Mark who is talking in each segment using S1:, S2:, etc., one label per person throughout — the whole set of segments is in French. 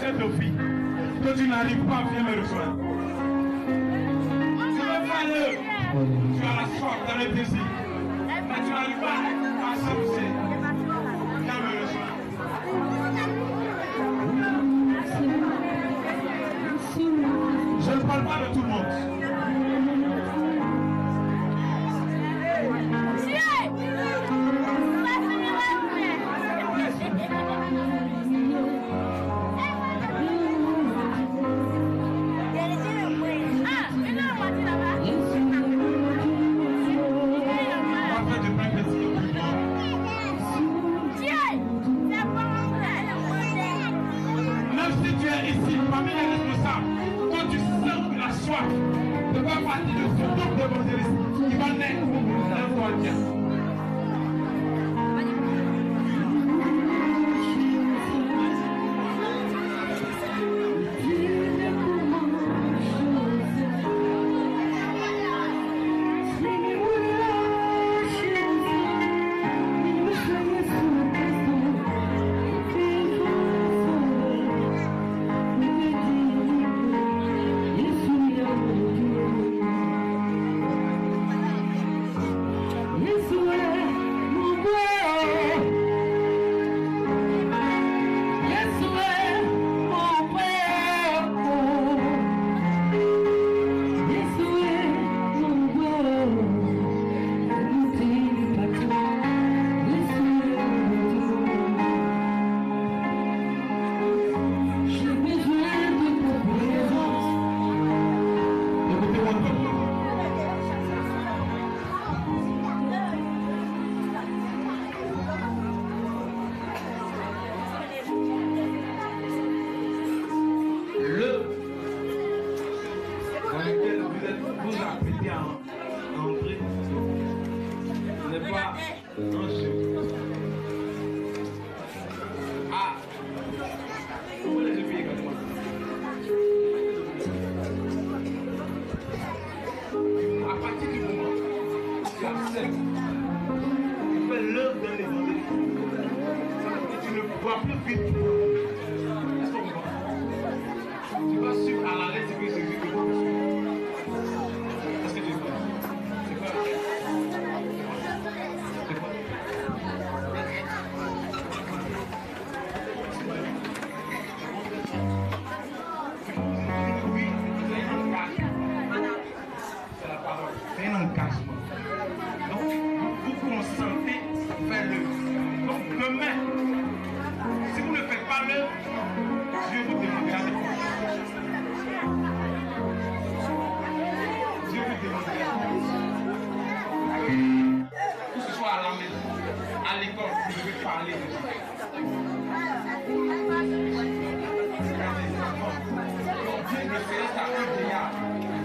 S1: chef de fille, que tu n'arrives pas, viens me rejoindre. Tu veux faire l'œuvre, tu as la soif, tu as le désir, mais tu n'arrives pas à s'amuser. Viens me rejoindre. Je ne parle pas de tout le monde. Même si tu es ici, parmi les responsables, quand tu sens la soif de faire partie de ce groupe d'évangélistes qui va naître, lève-toi bien.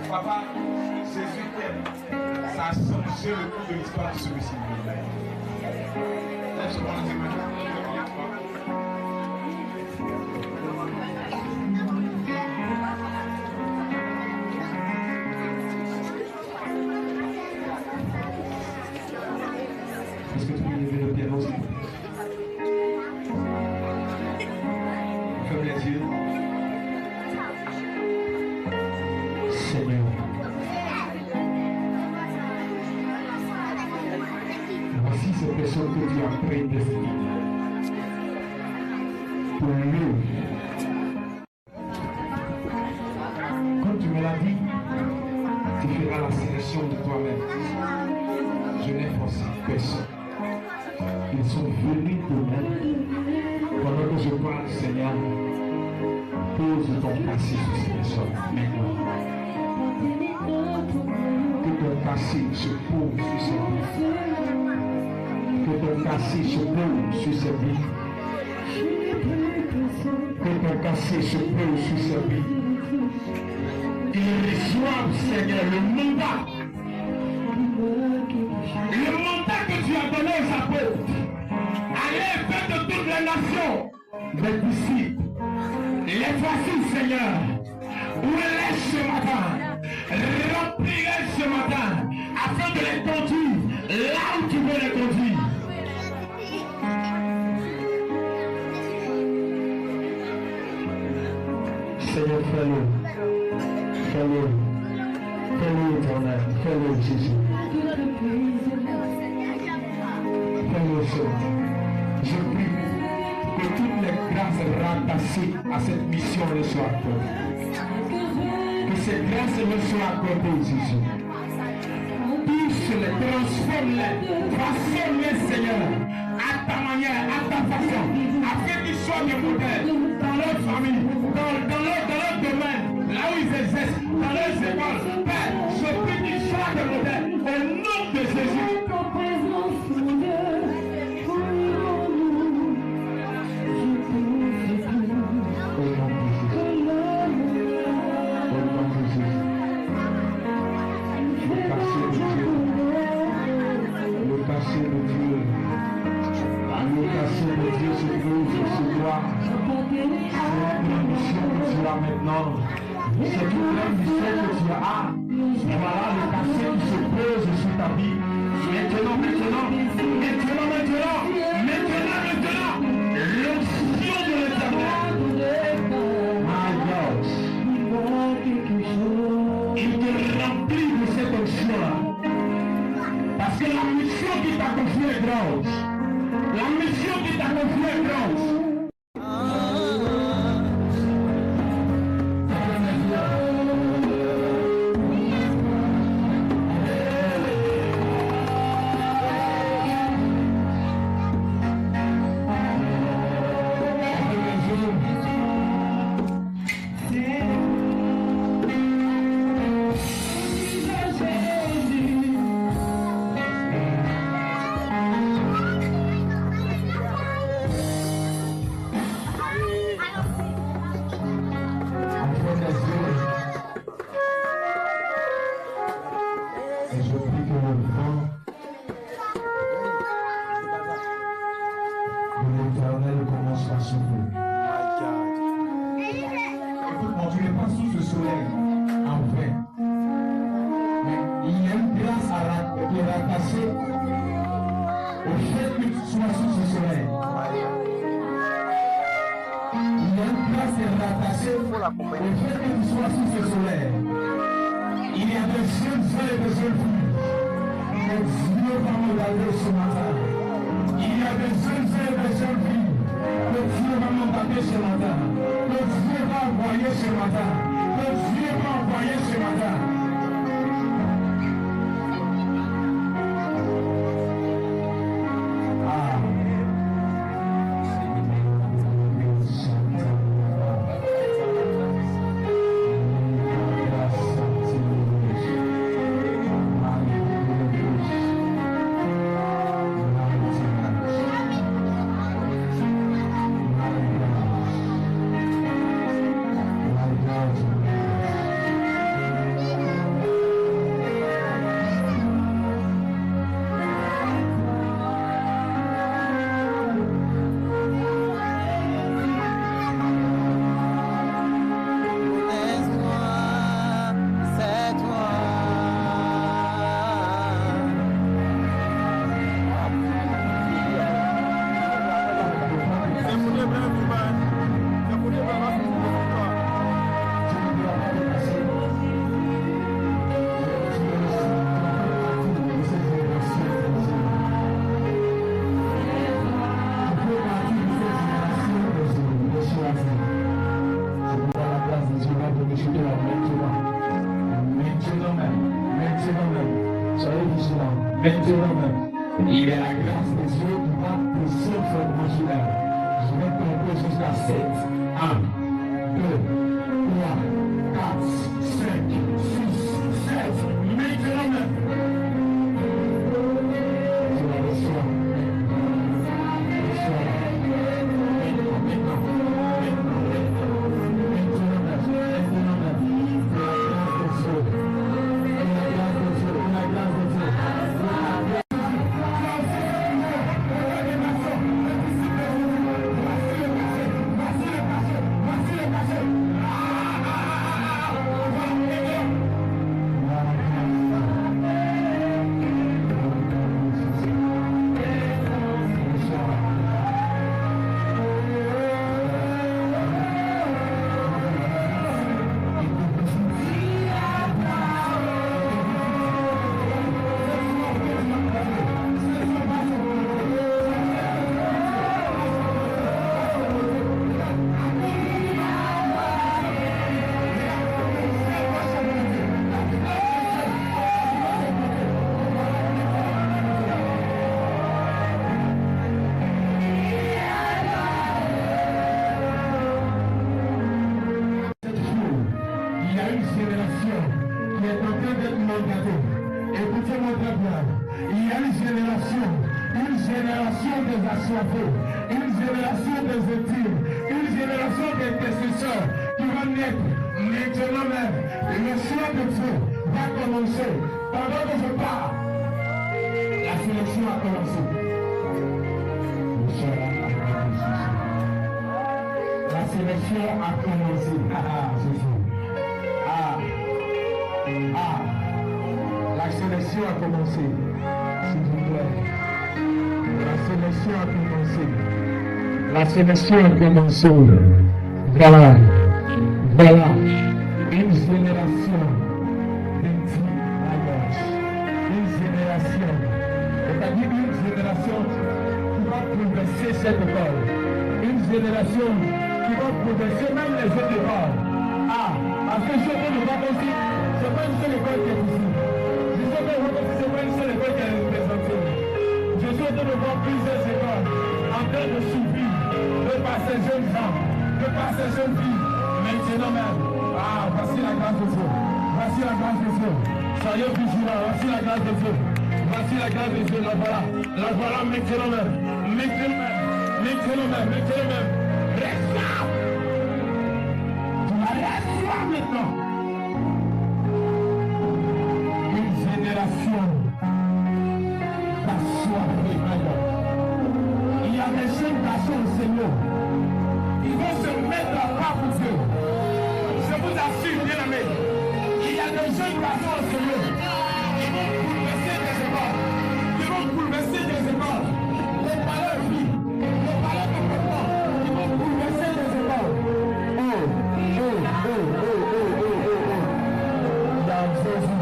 S2: Papa, Jésus t'aime. Ça a changé le cours de l'histoire de celui-ci. Lève-moi les mains.
S1: Est-ce que tu peux lever le piano aussi? Ferme les yeux. Seigneur, voici ces personnes que tu as prédestinées pour l'œuvre. Comme tu me l'as dit, tu feras la sélection de toi-même. Je n'ai forcé personne. Ils sont venus d'eux-mêmes. Pendant que je parle, Seigneur, pose ton passé sur ces personnes maintenant. Que ton passé se pose sur ces vies. Que ton passé se pose sur ces vies. Que ton passé se pose sur ces vies. Qu'ils reçoivent, Seigneur, le mandat que tu as donné aux apôtres. Allez faire de toutes les nations des disciples. Les voici, Seigneur. Où est ce matin? Remplis-les ce matin afin de les conduire là où tu veux les conduire. Seigneur, fais-le. Fais-le. Fais-le, éternel. Fais-le, Jésus. Fais-le, Seigneur. Je prie que toutes les grâces rattachées à cette mission le soient accordées. Que ces grâces le soient accordées, Jésus. Touche-les, transforme-les, façonne-les, Seigneur, à ta manière, à ta façon, afin qu'ils soient des modèles dans leur famille, dans leur domaine, là où ils exercent, dans leurs écoles. Père, je prie qu'ils soient des modèles au nom de Jésus. Maintenant, c'est toute l'ambition que tu as. Voilà le passé qui se pose sur ta vie. Maintenant, l'onction de l'Éternel. My God. Il te remplit de cette onction-là. Parce que la mission qui t'a confiée est grande. La mission qui t'a confiée est grande. Maintenant même, il y a la grâce de Dieu qui va te faire émotionnel. Je vais compter jusqu'à 7. 1, 2, 3, 4, 5, 6, 7. Maintenant même. Tu la reçois. des assoiffés, une génération des intimes, une génération d'intercesseurs qui va naître maintenant même. Et le choix de Dieu va commencer. Pendant que je parle, la sélection a commencé. La sélection a commencé. La sélection a commencé. S'il vous plaît. La sélection a commencé. La sélection a commencé. Voilà. Voilà. Une génération d'intimes alliances. Une génération. C'est-à-dire une génération qui va progresser cette école. Une génération qui va progresser même les autres écoles. Parce que je ne vois pas aussi, c'est pas une seule école qui est ici. Je sais que c'est pas une seule école qui est représentée. Je suis en train de voir plusieurs écoles en train de subir de par ces jeunes gens, de par ces jeunes filles. Maintenant même, voici la grâce de Dieu. Voici la grâce de Dieu. Soyez vigilants, voici la grâce de Dieu. Voici la grâce de Dieu, la voilà. La voilà maintenant même. Maintenant même. Maintenant même. Maintenant même. Reçois. Tu vas reçoir maintenant. Une génération d'assoiffés maintenant. Il y a des jeunes garçons au Seigneur. Ils vont se mettre à part pour Dieu. Je vous assure, bien aimé. Il y a des jeunes garçons au Seigneur. Ils vont bouleverser des écoles. Ils vont bouleverser des écoles. Les palais de vie, les palais de comportement. Ils vont bouleverser des écoles. Dans Jésus.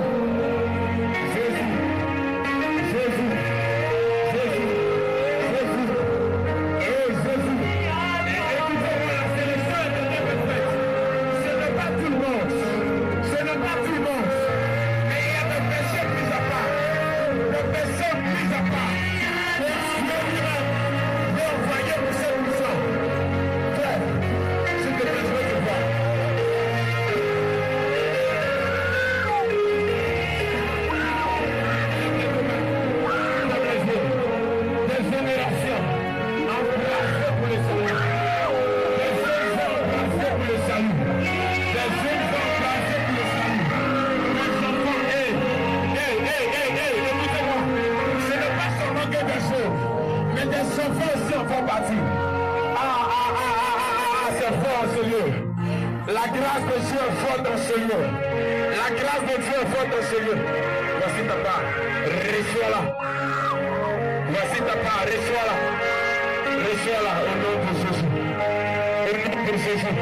S1: La grâce de Dieu est forte dans ce lieu. La grâce de Dieu est forte dans ce lieu. Voici ta part. Reçois-la. Voici ta part. Reçois-la. Reçois-la au nom de Jésus. Au nom de Jésus.